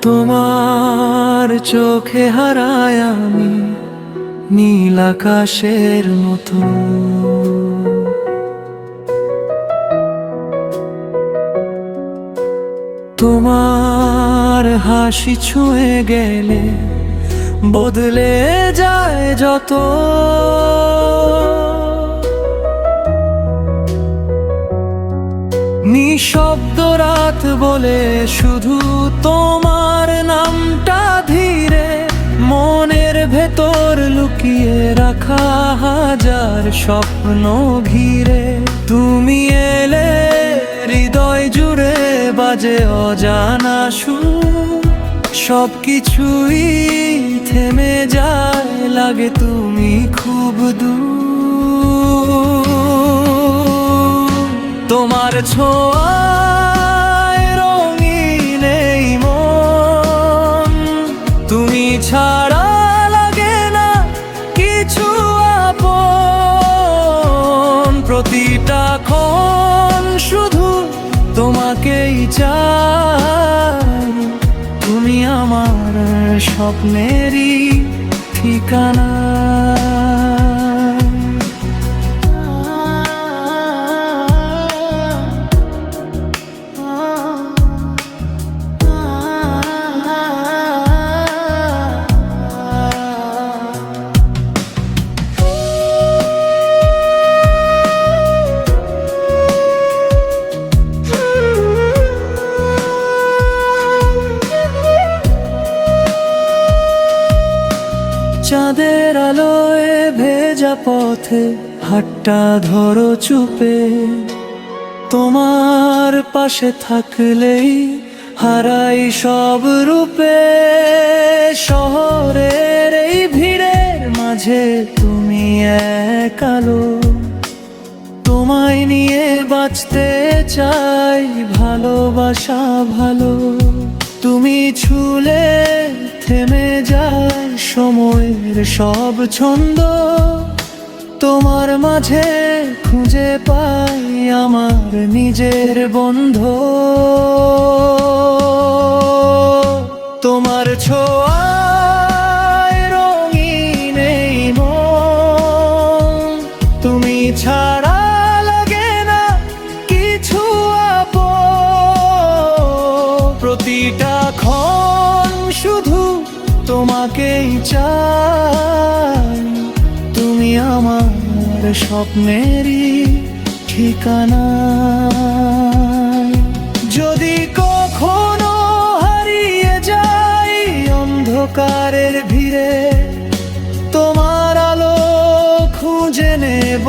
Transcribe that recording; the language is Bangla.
তোমার চোখে হারায় আমি নীল আকাশের মতো। তোমার হাসি ছুঁয়ে গেলে বদলে যায় যত। নিঃশব্দ রাত বলে শুধু তোমার নামটা ধীরে মনের ভেতর লুকিয়ে রাখা হাজার স্বপ্ন ঘিরে। তুমি এলে হৃদয় জুড়ে বাজে অজানা সুর, সবকিছুই থেমে যায়, লাগে তুমি খুব দূর। তোমার ছোঁয়ায় রঙিন এই মন, তুমি ছাড়া লাগে না কিছু আপন। প্রতিটা ক্ষণ শুধু তোমাকেই চাই, তুমি আমার স্বপ্নেরই ঠিকানা। চাঁদের আলোয় ভেজা পথে হাতটা ধরো চুপে, তোমার পাশে থাকলেই হারাই সব রূপে। শহরের এই ভিড়ের মাঝে তুমি এক আলো, তোমায় নিয়ে বাঁচতে চাই ভালোবাসা ভালো। তুমি ছুলে থেমে যায় সময়ের সব ছন্দ, তোমার মাঝে খুঁজে পাই আমার নিজের বন্ধু। তোমার ছোঁয়ায় রঙিন এই মন, তুমি ছাড়া লাগে না কিছু আপন। প্রতিটা ক্ষণ শুধু তোমাকেই চাই, তুমি আমার স্বপ্নেরই ঠিকানা। যদি কখনো হারিয়ে যাই অন্ধকারের ভিড়ে, তোমার আলো খুঁজে নেব।